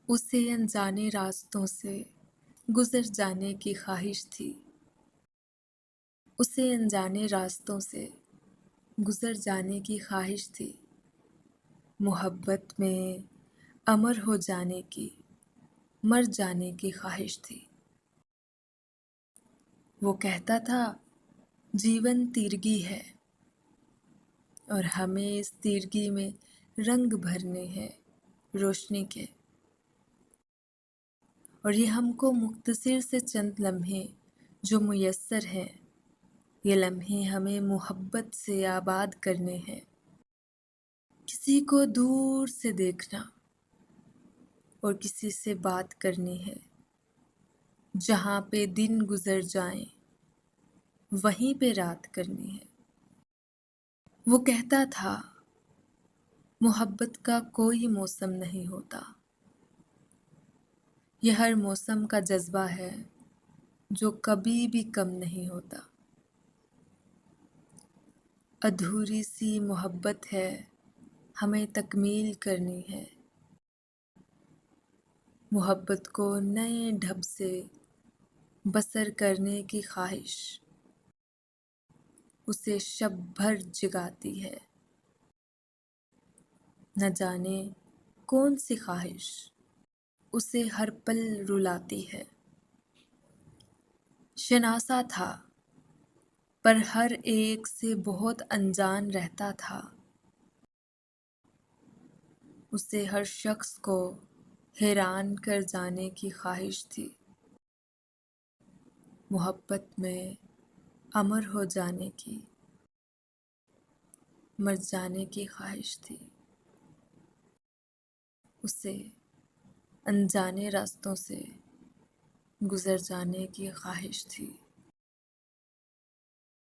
اسے انجانے راستوں سے گزر جانے کی خواہش تھی۔ اسے انجانے راستوں سے گزر جانے کی خواہش تھی۔ محبت میں امر ہو جانے کی، مر جانے کی خواہش تھی۔ وہ کہتا تھا جیون تیرگی ہے اور ہمیں اس تیرگی میں رنگ بھرنے ہیں روشنی کے، اور یہ ہم کو مختصر سے چند لمحے جو میسر ہیں، یہ لمحے ہمیں محبت سے آباد کرنے ہیں۔ کسی کو دور سے دیکھنا اور کسی سے بات کرنی ہے، جہاں پہ دن گزر جائیں وہیں پہ رات کرنی ہے۔ وہ کہتا تھا محبت کا کوئی موسم نہیں ہوتا، یہ ہر موسم کا جذبہ ہے جو کبھی بھی کم نہیں ہوتا۔ ادھوری سی محبت ہے ہمیں تکمیل کرنی ہے، محبت کو نئے ڈھب سے بسر کرنے کی خواہش اسے شب بھر جگاتی ہے۔ نہ جانے کون سی خواہش اسے ہر پل رلاتی ہے۔ شناسا تھا پر ہر ایک سے بہت انجان رہتا تھا، اسے ہر شخص کو حیران کر جانے کی خواہش تھی۔ محبت میں امر ہو جانے کی، مر جانے کی خواہش تھی۔ اسے انجانے راستوں سے گزر جانے کی خواہش تھی۔